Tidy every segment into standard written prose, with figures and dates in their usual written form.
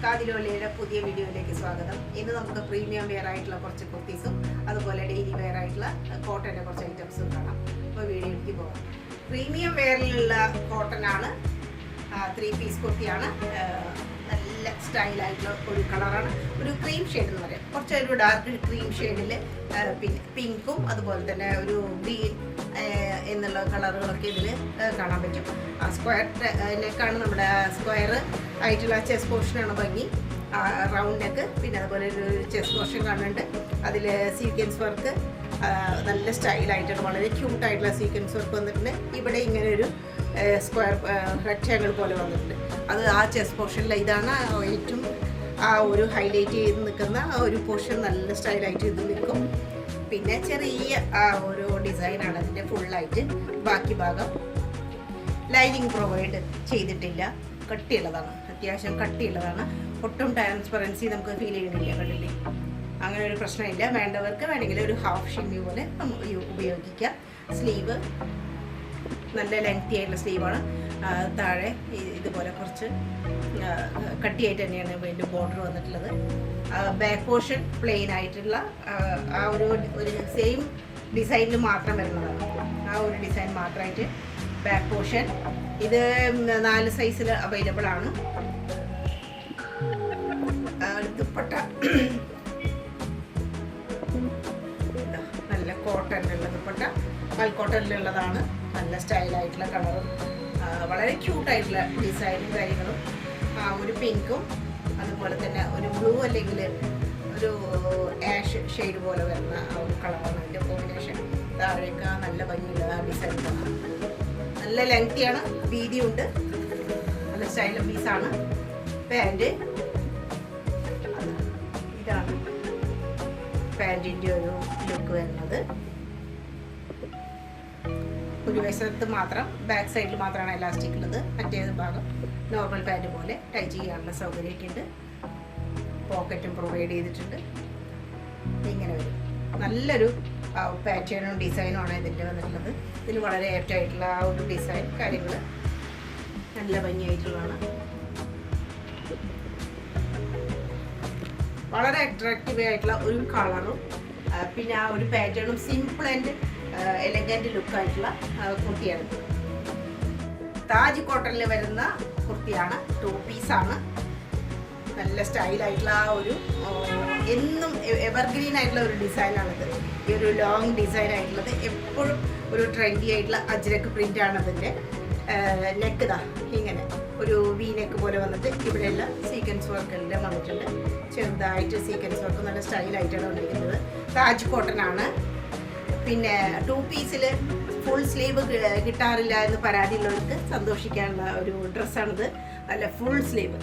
കാതിലോലിയുടെ പുതിയ വീഡിയോയിലേക്ക് സ്വാഗതം. ഇന്ന് നമുക്ക് പ്രീമിയം വെയർ ആയിട്ടുള്ള കുറച്ച് കുർത്തീസും അതുപോലെ ഡെയിലി വെയർ ആയിട്ടുള്ള കോട്ടൻ്റെ കുറച്ച് ഐറ്റംസും കാണാം. അപ്പോൾ വീഡിയോയിലേക്ക് പോകാം. പ്രീമിയം വെയറിലുള്ള കോട്ടനാണ്, 3 പീസ് കുർത്തിയാണ്. നല്ല സ്റ്റൈലായിട്ടുള്ള ഒരു കളറാണ്, ഒരു ക്രീം ഷെയ്ഡ് എന്ന് പറയാം. കുറച്ചൊരു ഡാർക്ക് ക്രീം ഷെയ്ഡിൽ പിന്നെ പിങ്കും അതുപോലെ തന്നെ ഒരു ഗ്രീൻ എന്നുള്ള കളറുകളൊക്കെ ഇതിൽ കാണാൻ പറ്റും. സ്ക്വയർ നെക്കാണ്, നമ്മുടെ സ്ക്വയർ ആയിട്ടുള്ള ചെസ്റ്റ് പോർഷനാണ് ഭംഗി, റൗണ്ട് നെക്ക്. പിന്നെ അതുപോലെ ഒരു ചെസ്റ്റ് പോർഷൻ കാണുന്നുണ്ട്, അതിൽ സീക്വൻസ് വർക്ക് നല്ല സ്റ്റൈലായിട്ടാണ്, വളരെ ക്യൂട്ടായിട്ടുള്ള സീക്വൻസ് വർക്ക് വന്നിട്ടുണ്ട്. ഇവിടെ ഇങ്ങനെ ഒരു സ്ക്വയർ റെക്റ്റാങ്കിൾ പോലെ വന്നിട്ടുണ്ട്. അത് ആ ചെസ്റ്റ് പോർഷനിൽ ഇതാണ് ഏറ്റവും ആ ഒരു ഹൈലൈറ്റ് ചെയ്ത് നിൽക്കുന്ന ആ ഒരു പോർഷൻ, നല്ല സ്റ്റൈലായിട്ട് ഇത് നിൽക്കും. പിന്നെ ചെറിയ ആ ഒരു ഡിസൈനാണ് അതിൻ്റെ ഫുള്ളായിട്ട്. ബാക്കി ഭാഗം ലൈനിങ് പ്രൊവൈഡ് ചെയ്തിട്ടില്ല, കട്ടിയുള്ളതാണ്, അത്യാവശ്യം കട്ടിയുള്ളതാണ്. ഒട്ടും ട്രാൻസ്പെറൻസി നമുക്ക് ഫീൽ ചെയ്യുന്നില്ല, കണ്ടില്ലേ? അങ്ങനെ ഒരു പ്രശ്നമില്ല. വേണ്ടവർക്ക് വേണമെങ്കിൽ ഒരു ഹാഫ് ഷിമ്മി പോലെ ഉപയോഗിക്കാം. സ്ലീവ് നല്ല ലെങ്തി ആയിട്ടുള്ള സ്ലീവാണ്. താഴെ ഇതുപോലെ കുറച്ച് കട്ടിയായിട്ട് തന്നെയാണ് ഇതിൻ്റെ ബോർഡർ വന്നിട്ടുള്ളത്. ബാക്ക് പോർഷൻ പ്ലെയിൻ ആയിട്ടുള്ള ആ ഒരു സെയിം ഡിസൈനിൽ മാത്രം വരുന്നതാണ്. ആ ഒരു ഡിസൈൻ മാത്രമായിട്ട് ബാക്ക് പോർഷൻ. ഇത് 4 സൈസിൽ അവൈലബിൾ ആണ്. ദുപ്പട്ട നല്ല കോട്ടണിലുള്ള ദുപ്പട്ട, മൽക്കോട്ടണിലുള്ളതാണ്. നല്ല സ്റ്റൈലായിട്ടുള്ള കളറും വളരെ ക്യൂട്ടായിട്ടുള്ള ഡിസൈനും കാര്യങ്ങളും. ഒരു പിങ്കും അതുപോലെ തന്നെ ഒരു ബ്ലൂ അല്ലെങ്കിൽ ഒരു ആഷ് ഷെയ്ഡ് പോലെ വരുന്ന ആ ഒരു കളറാണ് അതിൻ്റെ കോമ്പിനേഷൻ. താഴേക്ക് നല്ല ഭംഗിയുള്ള ഡിസൈൻ കാണാം. നല്ല ലെങ്തിയാണ്, വീതിയുണ്ട്, നല്ല സ്റ്റൈൽ പീസാണ്. പാൻറ് ഇതാണ് പാൻറ്റിൻ്റെ ഒരു ലുക്ക് വരുന്നത്. ഒരു വശത്ത് മാത്രം, ബാക്ക് സൈഡിൽ മാത്രമാണ് എലാസ്റ്റിക് ഉള്ളത്. മറ്റേ ഭാഗം നോർമൽ പാൻറ് പോലെ ടൈ ചെയ്യാനുള്ള സൗകര്യമൊക്കെ ഉണ്ട്. പോക്കറ്റും പ്രൊവൈഡ് ചെയ്തിട്ടുണ്ട്. ഇങ്ങനെ വരും. നല്ലൊരു പാറ്റേണും ഡിസൈനുമാണ് ഇതിൻ്റെ വന്നിട്ടുള്ളത്. ഇതിന് വളരെ ആപ്റ്റായിട്ടുള്ള ആ ഒരു ഡിസൈൻ കാര്യങ്ങൾ നല്ല ഭംഗിയായിട്ടുള്ളതാണ്. വളരെ അട്രാക്റ്റീവ് ആയിട്ടുള്ള ഒരു കളറും പിന്നെ ആ ഒരു പാറ്റേണും സിമ്പിൾ ആൻഡ് എലഗൻറ്റ് ലുക്കായിട്ടുള്ള കുർത്തിയാണ്. താജ് കോട്ടണിൽ വരുന്ന കുർത്തിയാണ്, 2 പീസാണ്. നല്ല സ്റ്റൈലായിട്ടുള്ള ആ ഒരു എന്നും എവർഗ്രീൻ ആയിട്ടുള്ള ഒരു ഡിസൈനാണിത്. ഈ ഒരു ലോങ് ഡിസൈൻ ആയിട്ടുള്ളത് എപ്പോഴും ഒരു ട്രെൻഡി ആയിട്ടുള്ള അജ്രക്ക് പ്രിൻ്റാണ് അതിൻ്റെ. നെക്ക് ഇതാ ഇങ്ങനെ ഒരു വി നെക്ക് പോലെ വന്നിട്ട് ഇവിടെയെല്ലാം സീക്വൻസ് വർക്ക് എല്ലാം വന്നിട്ടുണ്ട്. ചെറുതായിട്ട് സീക്വൻസ് വർക്ക് നല്ല സ്റ്റൈലായിട്ടാണ് വന്നിരിക്കുന്നത്. താജ് കോട്ടനാണ്. പിന്നെ 2 പീസിൽ ഫുൾ സ്ലീവ് കിട്ടാറില്ല എന്ന് പരാതിയുള്ളവർക്ക് സന്തോഷിക്കാനുള്ള ഒരു ഡ്രസ്സാണിത്. നല്ല ഫുൾ സ്ലീവ്,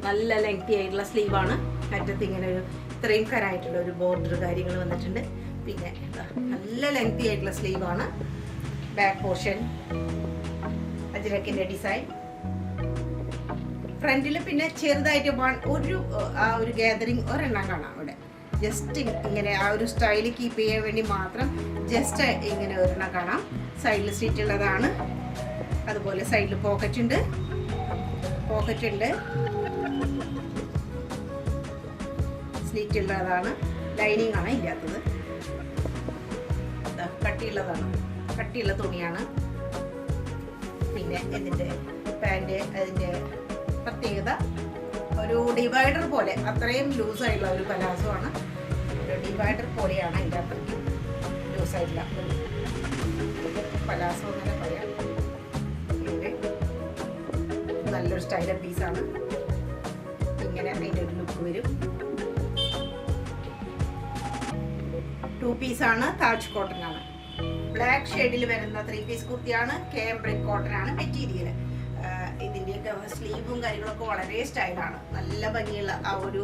നല്ല ലെങ്തി ആയിട്ടുള്ള സ്ലീവാണ്. അറ്റത്ത് ഇങ്ങനെ ഒരു ഇത്രയും കരായിട്ടുള്ള ഒരു ബോർഡർ കാര്യങ്ങൾ വന്നിട്ടുണ്ട്. പിന്നെ നല്ല ലെങ്തി ആയിട്ടുള്ള സ്ലീവാണ്. ബാക്ക് പോർഷൻ അജ്രക്കിൻ്റെ ഡിസൈൻ. ഫ്രണ്ടിൽ പിന്നെ ചെറുതായിട്ട് ഒരു ഗാദറിങ് ഒരെണ്ണം കാണാം അവിടെ. ജസ്റ്റ് ഇങ്ങനെ ആ ഒരു സ്റ്റൈൽ കീപ്പ് ചെയ്യാൻ വേണ്ടി മാത്രം ജസ്റ്റ് ഇങ്ങനെ ഒരെണ്ണം കാണാം. സൈഡിൽ സ്ലിറ്റ് ഉള്ളതാണ്. അതുപോലെ സൈഡിൽ പോക്കറ്റ് ഉണ്ട്. സ്ലിറ്റ് ഉള്ളതാണ്. ലൈനിങ് ആണ് ഇല്ലാത്തത്. കട്ടിയുള്ളതാണ്, കട്ടിയുള്ള തുണിയാണ്. പിന്നെ ഇതിൻ്റെ പാൻറ്, അതിൻ്റെ പ്രത്യേകത ഒരു ഡിവൈഡർ പോലെ, അത്രയും ലൂസായിട്ടുള്ള ഒരു പലാസോ ആണ്. ഒരു ഡിവൈഡർ പോലെയാണ് അതിൻ്റെ അത്രയ്ക്ക് ലൂസായിട്ടുള്ള പലാസോ എന്നൊക്കെ പറയാം. നല്ലൊരു സ്റ്റൈലർ പീസാണ്. ഇങ്ങനെ അതിൻ്റെ ഒരു ലുക്ക് വരും. 2 പീസാണ്. താജ് കോട്ടനാണ്. ബ്ലാക്ക് ഷെയ്ഡിൽ വരുന്ന 3 പീസ് കുർത്തിയാണ്. കേംബ്രിക് കോട്ടനാണ് മെറ്റീരിയൽ. ഇതിൻ്റെയൊക്കെ സ്ലീവും കാര്യങ്ങളൊക്കെ വളരെ സ്റ്റൈലാണ്. നല്ല ഭംഗിയുള്ള ആ ഒരു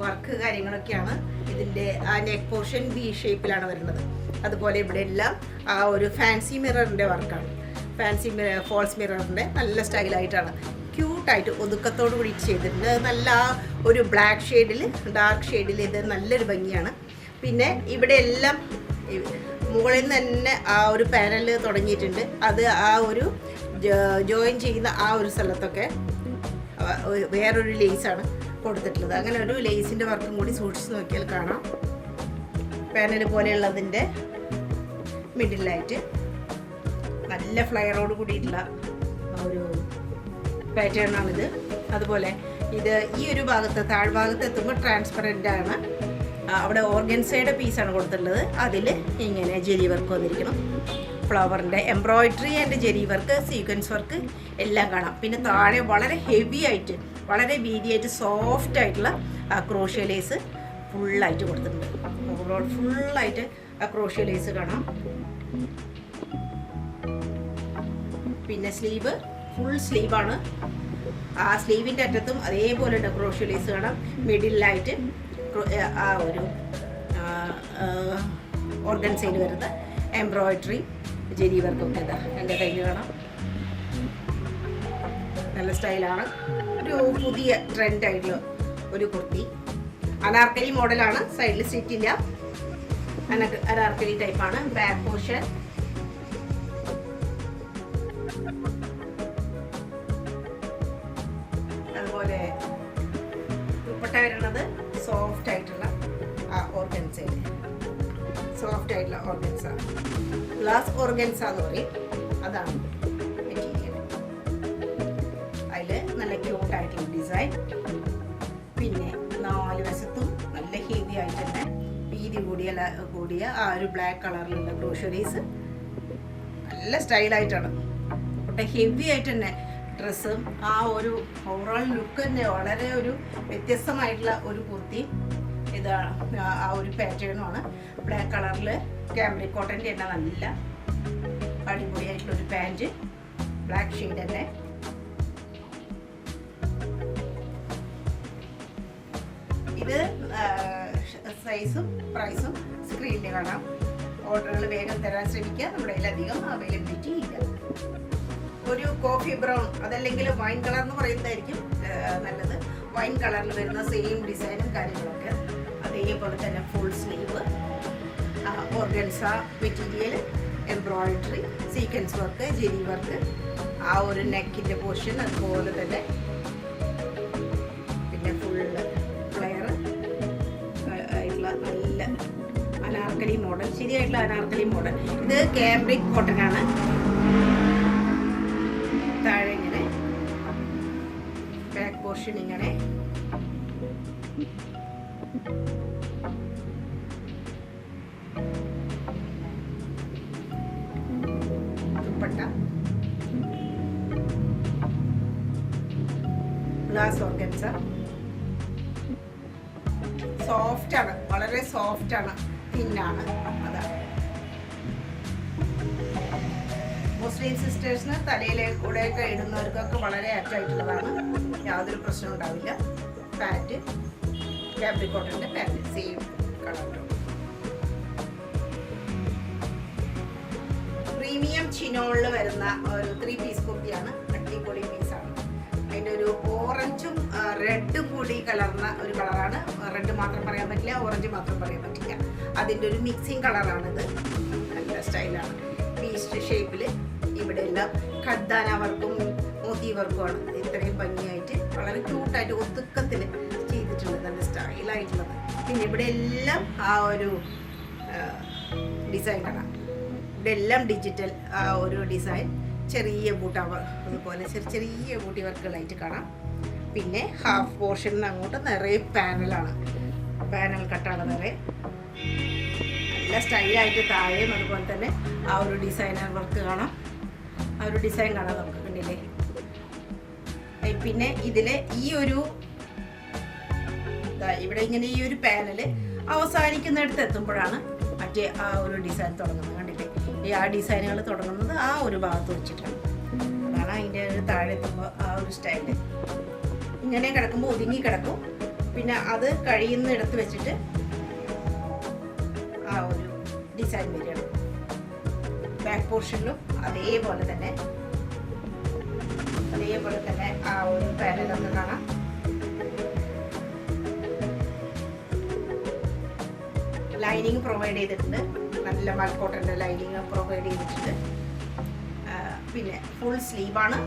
വർക്ക് കാര്യങ്ങളൊക്കെയാണ്. ഇതിൻ്റെ ആ നെക്ക് പോർഷൻ വി ഷേപ്പിലാണ് വരുന്നത്. അതുപോലെ ഇവിടെ എല്ലാം ആ ഒരു ഫാൻസി മിററിൻ്റെ വർക്കാണ്. ഫാൻസി ഫോൾസ് മിററിൻ്റെ നല്ല സ്റ്റൈലായിട്ടാണ്, ക്യൂട്ടായിട്ട് ഒതുക്കത്തോടു കൂടി ചെയ്തിട്ടുണ്ട്. നല്ല ആ ഒരു ബ്ലാക്ക് ഷെയ്ഡിൽ, ഡാർക്ക് ഷെയ്ഡിൽ ഇത് നല്ലൊരു ഭംഗിയാണ്. പിന്നെ ഇവിടെ എല്ലാം മുകളിൽ നിന്ന് തന്നെ ആ ഒരു പാനൽ തുടങ്ങിയിട്ടുണ്ട്. അത് ആ ഒരു ജോയിൻ ചെയ്യുന്ന ആ ഒരു സ്ഥലത്തൊക്കെ വേറൊരു ലേസാണ് കൊടുത്തിട്ടുള്ളത്. അങ്ങനെ ഒരു ലേസിൻ്റെ വർക്കും കൂടി സൂക്ഷിച്ച് നോക്കിയാൽ കാണാം. പാനൽ പോലെയുള്ളതിൻ്റെ മിഡിലായിട്ട് നല്ല ഫ്ലയറോട് കൂടിയിട്ടുള്ള ഒരു പാറ്റേൺ ആണിത്. അതുപോലെ ഇത് ഈ ഒരു ഭാഗത്ത് താഴ്ഭാഗത്ത് എത്തുമ്പോൾ ട്രാൻസ്പെറൻ്റ് ആണ്. അവിടെ ഓർഗൻസയുടെ പീസാണ് കൊടുത്തിട്ടുള്ളത്. അതിൽ ഇങ്ങനെ ജെരി വർക്ക് വന്നിരിക്കണം. ഫ്ലവറിൻ്റെ embroidery and zari work, sequence work എല്ലാം കാണാം. പിന്നെ താഴെ വളരെ ഹെവി ആയിട്ട്, വളരെ വീതിയായിട്ട് സോഫ്റ്റ് ആയിട്ടുള്ള ക്രോഷ്യ ലേസ് ഫുള്ളായിട്ട് കൊടുത്തിട്ടുണ്ട്. ഓവറോൾ ഫുള്ളായിട്ട് ക്രോഷ്യ ലേസ് കാണാം. പിന്നെ സ്ലീവ് ഫുൾ സ്ലീവാണ്. ആ സ്ലീവിൻ്റെ അറ്റത്തും അതേപോലെ ക്രോഷ്യ ലേസ് കാണാം. മിഡിലായിട്ട് ആ ഒരു ഓർഗൻസയിൽ വരുന്ന എംബ്രോയിഡറി ജെരി വർക്കും എന്താ എൻ്റെ കയ്യിൽ കാണാം. നല്ല സ്റ്റൈലാണ്. ഒരു പുതിയ ട്രെൻഡായിട്ടുള്ള ഒരു കുർത്തി. അനാർക്കലി മോഡലാണ്. സൈഡിൽ സ്റ്റിച്ചില്ല. അനാർക്കലി ടൈപ്പാണ്. ബാക്ക് പോർഷൻ അതുപോലെ ദുപ്പട്ട വരുന്നത് സോഫ്റ്റ് ആയിട്ടുള്ള ഓർഗൻസയിൽ, സോഫ്റ്റ് ആയിട്ടുള്ള ഓർഗൻസ, ഗ്ലാസ് ഓർഗൻസ എന്ന് പറയും. അതാണ് മെറ്റീരിയൽ. അതിൽ നല്ല ക്യൂട്ടായിട്ടുള്ള ഡിസൈൻ. പിന്നെ 4 വശത്തും നല്ല ഹെവി ആയിട്ട് തന്നെ വീതി കൂടിയ ആ ഒരു ബ്ലാക്ക് കളറിലുള്ള ക്രോഷ്യ നല്ല സ്റ്റൈലായിട്ടാണ്. പക്ഷേ ഹെവി ആയിട്ട് തന്നെ ഡ്രസ്സും ആ ഒരു ഓവറോൾ ലുക്ക് തന്നെ വളരെ ഒരു വ്യത്യസ്തമായിട്ടുള്ള ഒരു കുർത്തി. ഇതാണ് ആ ഒരു പാറ്റേണുമാണ്. ബ്ലാക്ക് കളറിൽ ക്യാമ്രിക് കോട്ടൻ്റെ തന്നെ നല്ല അടിപൊളിയായിട്ടുള്ളൊരു പാൻറ്റ്, ബ്ലാക്ക് ഷെയ്ഡ് തന്നെ. ഇത് സൈസും പ്രൈസും സ്ക്രീനിൽ കാണാം. ഓർഡറുകൾ വേഗം തരാൻ ശ്രമിക്കുക. നമ്മുടെ കയ്യിലധികം അവൈലബിലിറ്റി ഇല്ല. ഒരു കോഫി ബ്രൗൺ അതല്ലെങ്കിൽ വൈൻ കളർ എന്ന് പറയുന്നതായിരിക്കും നല്ലത്. വൈൻ കളറിൽ വരുന്ന സെയിം ഡിസൈനും കാര്യങ്ങളൊക്കെ. അതേപോലെ തന്നെ full sleeve, organza material, embroidery, sequence work, zari work, ആ ഒരു നെക്കിൻ്റെ പോർഷൻ അതുപോലെ തന്നെ. പിന്നെ ഫുള്ള് ഫ്ലെയർ ആയിട്ടുള്ള നല്ല അനാർക്കലി മോഡൽ, ശരിയായിട്ടുള്ള അനാർക്കലി മോഡൽ. ഇത് ക്യാമ്രിക് കോട്ടൺ ആണ്. താഴെ ഇങ്ങനെ ബാക്ക് പോർഷൻ ഇങ്ങനെ ദുപ്പട്ട, ഗ്ലാസ് ഓർഗൻസ. സോഫ്റ്റ് ആണ്, വളരെ സോഫ്റ്റ് ആണ്, തിന്നാണ്. അതാണ് മുസ്ലിം സിസ്റ്റേഴ്സിന് തലയിലെ കൂടെയൊക്കെ ഇടുന്നവർക്കൊക്കെ വളരെ ആപ്റ്റായിട്ടുള്ളതാണ്. യാതൊരു പ്രശ്നം ഉണ്ടാവില്ല. പാൻറ്റ് ക്യാമ്രിക് കോട്ടൻ്റെ പാൻറ്റ് സെയിം കളറിലും. പ്രീമിയം ചിനോളിൽ വരുന്ന ഒരു 3 പീസ് കുർത്തിയാണ്. അടിപൊളി പീസാണ്. അതിൻ്റെ ഒരു ഓറഞ്ചും റെഡും കൂടി കലർന്ന ഒരു കളറാണ്. റെഡ് മാത്രം പറയാൻ പറ്റില്ല, ഓറഞ്ച് മാത്രം പറയാൻ പറ്റില്ല. അതിൻ്റെ ഒരു മിക്സിങ് കളറാണിത്. നല്ല സ്റ്റൈലാണ്. പീസ് ഷേപ്പിൽ ഇവിടെ എല്ലാം ഖദ്ദാന വർക്കും മോത്തി വർക്കുമാണ്. ഇത്രയും ഭംഗിയായിട്ട് വളരെ ക്യൂട്ടായിട്ട് ഒതുക്കത്തിൽ ചെയ്തിട്ടുണ്ട്. നല്ല സ്റ്റൈലായിട്ടുള്ളത്. പിന്നെ ഇവിടെ എല്ലാം ആ ഒരു ഡിസൈൻ കാണാം. ഇവിടെ എല്ലാം ഡിജിറ്റൽ ആ ഒരു ഡിസൈൻ. ചെറിയ ബൂട്ട അതുപോലെ ചെറിയ ബൂട്ടി വർക്കുകളായിട്ട് കാണാം. പിന്നെ ഹാഫ് പോർഷനിൽ നിന്ന് അങ്ങോട്ട് നിറയെ പാനലാണ്. പാനൽ കട്ടാണ് നിറയെ. നല്ല സ്റ്റൈലായിട്ട് താഴെയും അതുപോലെ തന്നെ ആ ഒരു ഡിസൈനർ വർക്ക് കാണാം. ആ ഒരു ഡിസൈൻ കാണാം നമുക്ക്, കണ്ടില്ലേ? പിന്നെ ഇതിലെ ഈ ഒരു ഇവിടെ ഇങ്ങനെ ഈ ഒരു പാനല് അവസാനിക്കുന്നിടത്ത് എത്തുമ്പോഴാണ് മറ്റേ ആ ഒരു ഡിസൈൻ തുടങ്ങുന്നത്. കണ്ടില്ലേ? ഈ ആ ഡിസൈനുകൾ തുടങ്ങുന്നത് ആ ഒരു ഭാഗത്ത് വെച്ചിട്ടാണ്. അതാണ് അതിൻ്റെ ഒരു താഴെ എത്തുമ്പോൾ ആ ഒരു സ്റ്റൈല്. ഇങ്ങനെ കിടക്കുമ്പോൾ ഒതുങ്ങി കിടക്കും. പിന്നെ അത് കഴിയുന്നിടത്ത് വെച്ചിട്ട് ആ ഒരു ഡിസൈൻ വരികയാണ്. ബാക്ക് പോർഷനിലും അതേപോലെ തന്നെ ആ ഒരു പാനലൊക്കെ കാണാം. ലൈനിങ് പ്രൊവൈഡ് ചെയ്തിട്ടുണ്ട്. നല്ല മൽക്കോട്ടൻ്റെ ലൈനിങ് പ്രൊവൈഡ് ചെയ്തിട്ടുണ്ട്. പിന്നെ ഫുൾ സ്ലീവാണ്.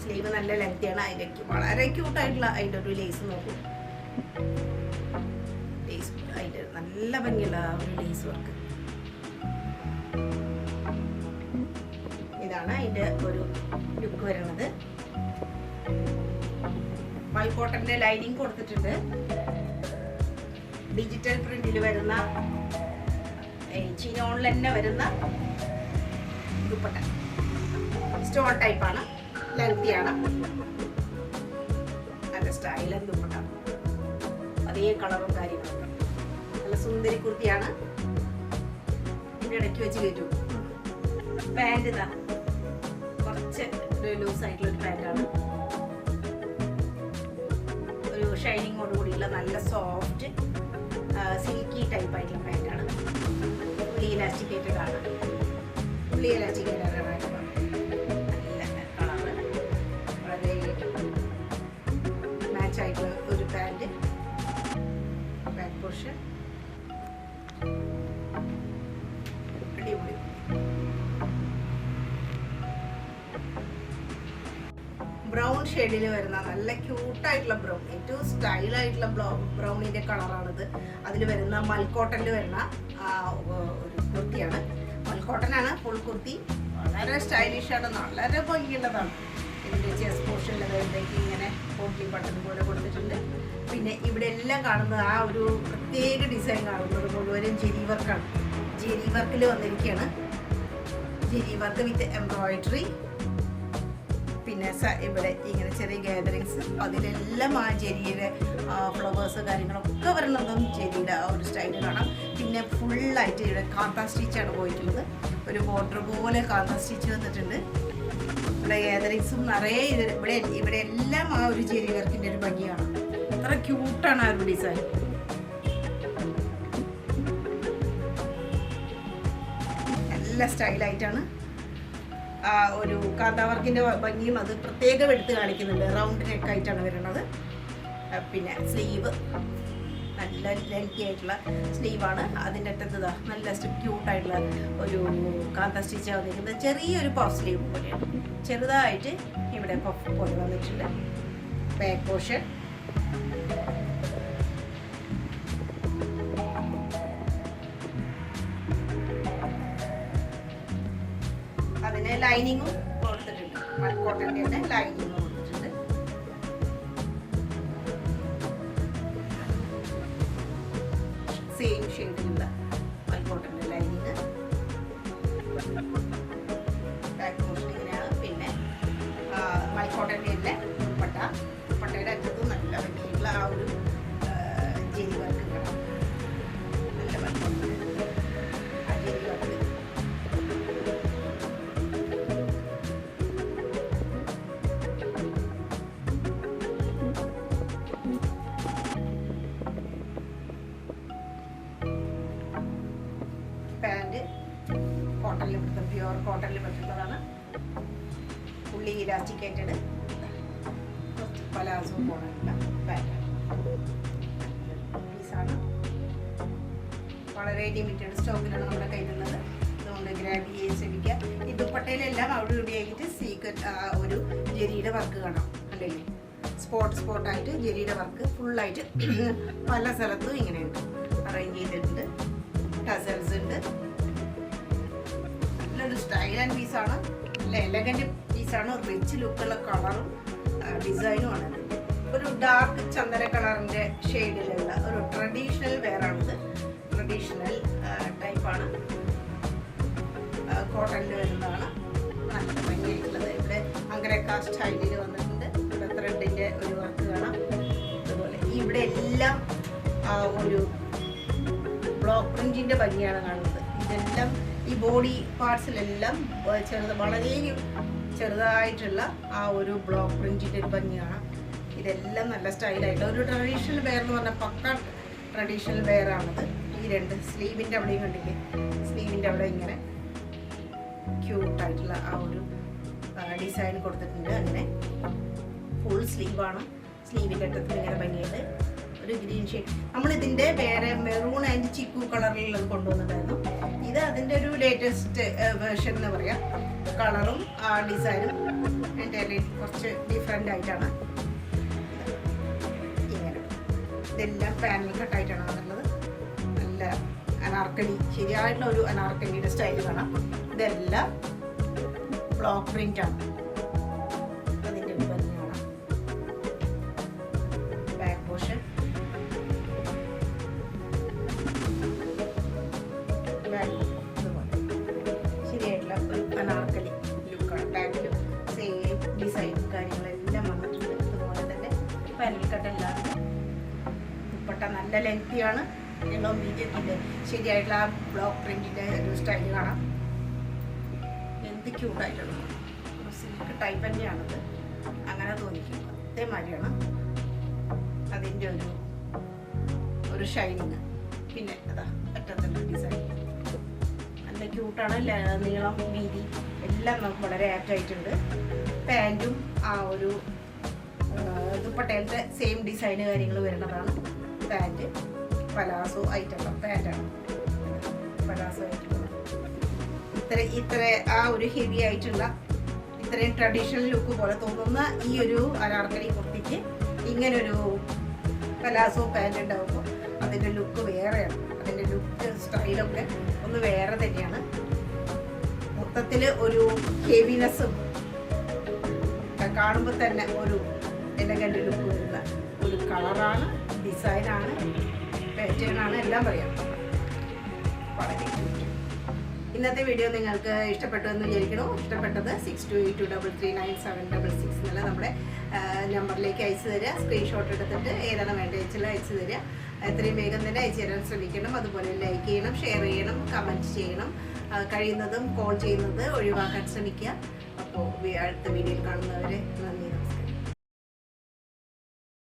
സ്ലീവ് നല്ല ലെങ്തിയാണ്. അതിൻ്റെ വളരെ ക്യൂട്ടായിട്ടുള്ള അതിൻ്റെ ഒരു ലേസ് നോക്കും. ലേസ് അതിൻ്റെ നല്ല ഭംഗിയുള്ള ഒരു ലേസ് വർക്ക്. ഇതാണ് അതിൻ്റെ ഒരു ലുക്ക് വരുന്നത്. മൽക്കോട്ടൻ്റെ ലൈനിങ് കൊടുത്തിട്ടുണ്ട്. ഡിജിറ്റൽ പ്രിന്റിൽ വരുന്ന ചിനോണിൽ തന്നെ വരുന്ന ദുപ്പട്ട. സ്റ്റോൺ ടൈപ്പാണ്, ലെങ്തിയാണ്, നല്ല സ്റ്റൈലൻ ദുപ്പട്ട. അതേ കളറും കാര്യങ്ങളൊക്കെ നല്ല സുന്ദരി കുർത്തിയാണ്. ഇതിൻ്റെ ഇടയ്ക്ക് വെച്ച് കയറ്റും. പാൻറ് ഇതാ കുറച്ച് ലൂസ് ആയിട്ടുള്ള ഒരു പാൻറ്റാണ്. ഒരു ഷൈനിങ്ങോട് കൂടിയുള്ള നല്ല സോഫ്റ്റ് സിൽക്കി ടൈപ്പ് ആയിട്ടുള്ള പാൻറ്റാണ്. ഫുള്ളി ഇലാസ്റ്റിക്കേറ്റഡ് ആണ്. ഫുള്ളി ഇലാസ്റ്റിക്കേറ്റഡ് ആണ്. നല്ല കളറ്, വളരെ മാച്ച് ആയിട്ടുള്ള ഒരു പാൻറ്. ബാക്ക് പോർഷൻ അടിപൊളി. ബ്രൗൺ ഷെയ്ഡിൽ വരുന്ന നല്ല ക്യൂട്ടായിട്ടുള്ള ബ്രൗൺ, ഏറ്റവും സ്റ്റൈലായിട്ടുള്ള ബ്രൗണിൻ്റെ കളറാണിത്. അതിൽ വരുന്ന മൽക്കോട്ടനിൽ വരുന്ന ഒരു കുർത്തിയാണ്. മൽക്കോട്ടനാണ് ഫുൾ കുർത്തി. വളരെ സ്റ്റൈലിഷാണ്, വളരെ ഭംഗിയുള്ളതാണ്. ഇതിൻ്റെ ചെസ്റ്റ് പോർഷനിൽ വരുമ്പോഴേക്ക് ഇങ്ങനെ പോട്ട്ലി ബട്ടൺ പോലെ കൊടുത്തിട്ടുണ്ട്. പിന്നെ ഇവിടെ എല്ലാം കാണുന്നത് ആ ഒരു പ്രത്യേക ഡിസൈൻ കാണുന്നത് മുഴുവനും ജെരി വർക്കാണ്. ജെരി വർക്കിൽ വന്നിരിക്കുകയാണ്. ജെരി വർക്ക് വിത്ത് എംബ്രോയിഡറി. പിന്നെ ഇവിടെ ഇങ്ങനെ ചെറിയ ഗാദറിങ്സ്, അതിലെല്ലാം ആ ജെരിയുടെ ഫ്ലവേഴ്സ് കാര്യങ്ങളൊക്കെ വരുന്നതും ജെരിയുടെ ആ ഒരു സ്റ്റൈൽ കാണാം. പിന്നെ ഫുള്ളായിട്ട് ഇവിടെ കാന്ത സ്റ്റിച്ചാണ് പോയിട്ടുള്ളത്. ഒരു ബോർഡർ പോലെ കാന്ത സ്റ്റിച്ച് വന്നിട്ടുണ്ട്. ഇവിടെ ഗാദറിങ്സും നിറയെ ഇവിടെ എല്ലാം ആ ഒരു ജെരി വർക്കിൻ്റെ ഒരു ഭംഗിയാണ്. അത്ര ക്യൂട്ടാണ് ആ ഒരു ഡിസൈൻ. നല്ല സ്റ്റൈലായിട്ടാണ് ഒരു കാന്താവർക്കിൻ്റെ ഭംഗിയും അത് പ്രത്യേകം എടുത്ത് കാണിക്കുന്നുണ്ട്. റൗണ്ട് നെക്ക് ആയിട്ടാണ് വരുന്നത്. പിന്നെ സ്ലീവ് നല്ല ലെങ്തി ആയിട്ടുള്ള സ്ലീവാണ്. അതിൻ്റെ അറ്റത്ത് നല്ല ക്യൂട്ടായിട്ടുള്ള ഒരു കാന്ത സ്റ്റിച്ചാണ് വന്നിരിക്കുന്നത്. ചെറിയൊരു പഫ് സ്ലീവ് പോലെയാണ്. ചെറുതായിട്ട് ഇവിടെ പഫ് പോലെ വന്നിട്ടുണ്ട്. ബാക്ക് പോർഷൻ അതിന് ലൈനിങ്ങും കൊടുത്തിട്ടുണ്ട്. മൽക്കോട്ടൻ്റെ തന്നെ ലൈനിങ്ങും കൊടുത്തിട്ടുണ്ട്. സെയിം ഷെയ്ഡിലുള്ള മൽക്കോട്ടൻ്റെ ലൈനിങ്. ബാക്ക് പോർഷൻ ഇങ്ങനെയാണ്. പിന്നെ മൽക്കോട്ടൻ്റെ തന്നെ ദുപ്പട്ടയുടെ അറ്റത്തും നല്ല ഭംഗിയുള്ള ആ ഒരു ജെരി വർക്ക് കാണാം. നല്ല മൽക്കോട്ടൻ്റെ ആ ജെരി വർക്ക്. പാൻറ് കോട്ടണിൽ പ്യുവർ കോട്ടണിൽ പറ്റുന്നതാണ്. ഫുള്ളി ഇലാസ്റ്റിക്കേറ്റഡ് പലാസോ പോലുള്ള പാൻറ്റാണ്. പീസാണ്. വളരെ ലിമിറ്റഡ് സ്റ്റോക്കിലാണ് നമ്മുടെ കയ്യിലുള്ളത്. അതുകൊണ്ട് ഗ്രാബ് ചെയ്ത് ശ്രമിക്കുക. ഈ ദുപ്പട്ടയിലെല്ലാം അവിടെ ഇവിടെ ആയിട്ട് സീക്വൻറ്റ് ഒരു ജെരിയുടെ വർക്ക് കാണാം. അല്ലെങ്കിൽ സ്പോട്ടായിട്ട് ജെരിയുടെ വർക്ക് ഫുള്ളായിട്ട് പല സ്ഥലത്തും ഇങ്ങനെയുണ്ട് അറേഞ്ച് ചെയ്തിട്ടുണ്ട്. ടസൽസ് ഉണ്ട്. നല്ലൊരു സ്റ്റൈൽ ആൻഡ് പീസാണ്. നല്ല എലഗൻറ്റ് പീസാണ്. റിച്ച് ലുക്കുള്ള കളറും ഡിസൈനുമാണ്. ഒരു ഡാർക്ക് ചന്ദന കളറിൻ്റെ ഷെയ്ഡിലുള്ള ഒരു ട്രഡീഷണൽ വെയറാണിത്. ട്രഡീഷണൽ ടൈപ്പാണ്. കോട്ടണിൽ വരുന്നതാണ്. നല്ല ഭംഗിയായിട്ടുള്ളത്. ഇവിടെ അങ്കരക്ക സ്റ്റൈലിൽ വന്നിട്ടുണ്ട്. ഇവിടെ ത്രെഡിൻ്റെ ഒരു വർക്ക് കാണാം. അതുപോലെ ഇവിടെ എല്ലാം ഒരു ബ്ലോക്ക് പ്രിന്റിന്റെ ഭംഗിയാണ് കാണുന്നത്. ഇതെല്ലാം ഈ ബോഡി പാർട്സിലെല്ലാം വളരെ ചെറുതായിട്ടുള്ള ആ ഒരു ബ്ലോക്ക് പ്രിന്റിന്റെ ഒരു ഭംഗിയാണ്. ഇതെല്ലാം നല്ല സ്റ്റൈലായിട്ട് ഒരു ട്രഡീഷണൽ വെയർ എന്ന് പറഞ്ഞാൽ പക്ക ട്രഡീഷണൽ വെയർ ആണത്. ഈ രണ്ട് സ്ലീവിൻ്റെ അവിടെയും കണ്ടില്ലേ, സ്ലീവിൻ്റെ അവിടെ ഇങ്ങനെ ക്യൂട്ടായിട്ടുള്ള ആ ഒരു ഡിസൈൻ കൊടുത്തിട്ടുണ്ട്. അങ്ങനെ ഫുൾ സ്ലീവാണ്. സ്ലീവിൻ്റെ അറ്റത്ത് ഇങ്ങനെ ഭംഗിയായിട്ട് ഒരു ഗ്രീൻ ഷെയ്ഡ്. നമ്മളിതിൻ്റെ വേറെ മെറൂൺ ആൻഡ് ചിക്കു കളറിലുള്ളത് കൊണ്ടുവന്നിട്ടായിരുന്നു. ഇത് അതിൻ്റെ ഒരു ലേറ്റസ്റ്റ് വേർഷൻ എന്ന് പറയാം. കളറും ആ ഡിസൈനും എൻ്റെ കുറച്ച് ഡിഫറെൻ്റ് ആയിട്ടാണ്. ഇങ്ങനെ ഇതെല്ലാം പാനൽ കട്ടായിട്ടാണ് വന്നുള്ളത്. നല്ല അനാർക്കലി, ശരിയായിട്ടുള്ള ഒരു അനാർക്കലിയുടെ സ്റ്റൈൽ കാണാം. ഇതെല്ലാം ബ്ലോക്ക് പ്രിന്റ് ആണ്. അതിൻ്റെ ഒരു ഭംഗി കാണാം. ബാക്ക് പോർഷൻ ശരിയായിട്ടുള്ള ഒരു അനാർക്കലി ലുക്കാണ്. ബാക്കിലും സെയിം ഡിസൈൻ കാര്യങ്ങളെല്ലാം വന്നിട്ടുണ്ട്. അതുപോലെ തന്നെ പാനൽ കട്ടെല്ലാം ദുപ്പട്ട നല്ല ലെങ്തിയാണ്. എല്ലോ മീഡിയത്തിൻ്റെ ശരിയായിട്ടുള്ള ആ ബ്ലോക്ക് പ്രിന്റിൻ്റെ ഒരു സ്റ്റൈൽ കാണാം. എന്ത് ക്യൂട്ടായിട്ടുള്ളത്, സിൽക്ക് ടൈപ്പ് തന്നെയാണത്. അങ്ങനെ തോന്നിക്കും. അതേമാതിരിയാണ് അതിൻ്റെ ഒരു ഷൈനിങ്. പിന്നെ അതാ അറ്റത്തുള്ള ഡിസൈൻ നല്ല ക്യൂട്ടാണ്. നീളം വീതി എല്ലാം നമുക്ക് വളരെ ആപ്റ്റായിട്ടുണ്ട്. പാൻറ്റും ആ ഒരു ദുപ്പട്ടയിലത്തെ സെയിം ഡിസൈൻ കാര്യങ്ങൾ വരുന്നതാണ്. പാൻറ്റ് പലാസോ ഐറ്റമുള്ള പാൻറ്റാണ്. പലാസോ ഐറ്റമുള്ള ഇത്ര ആ ഒരു ഹെവി ആയിട്ടുള്ള ഇത്രയും ട്രഡീഷണൽ ലുക്ക് പോലെ തോന്നുന്ന ഈ ഒരു അനാർക്കലി കുർത്തിക്ക് ഇങ്ങനൊരു പലാസോ പാൻറ് ഉണ്ടാകുമ്പോൾ അതിൻ്റെ ലുക്ക് വേറെയാണ്. അതിൻ്റെ ലുക്ക് സ്റ്റൈലൊക്കെ ഒന്ന് വേറെ തന്നെയാണ്. മൊത്തത്തിൽ ഒരു ഹെവിനെസ്സും കാണുമ്പോൾ തന്നെ ഒരു എലഗൻ്റ് ലുക്ക് വരുന്ന ഒരു കളറാണ്, ഡിസൈനാണ്, പാറ്റേണാണ്, എല്ലാം പറയാം. വളരെ ഇന്നത്തെ വീഡിയോ നിങ്ങൾക്ക് ഇഷ്ടപ്പെട്ടു എന്ന് വിചാരിക്കണോ? ഇഷ്ടപ്പെട്ടത് 6282339766 എന്നുള്ള നമ്മുടെ നമ്പറിലേക്ക് അയച്ചു തരിക. സ്ക്രീൻഷോട്ട് എടുത്തിട്ട് ഏതാണ് വേണ്ടത് വെച്ചാൽ അയച്ചു തരിക. എത്രയും വേഗം തന്നെ അയച്ചു തരാൻ ശ്രമിക്കണം. അതുപോലെ ലൈക്ക് ചെയ്യണം, ഷെയർ ചെയ്യണം, കമൻറ്റ് ചെയ്യണം. കഴിയുന്നതും കോൾ ചെയ്യുന്നത് ഒഴിവാക്കാൻ ശ്രമിക്കുക. അപ്പോൾ അടുത്ത വീഡിയോയിൽ കാണുന്നവരെ നന്ദി, നമസ്കാരം.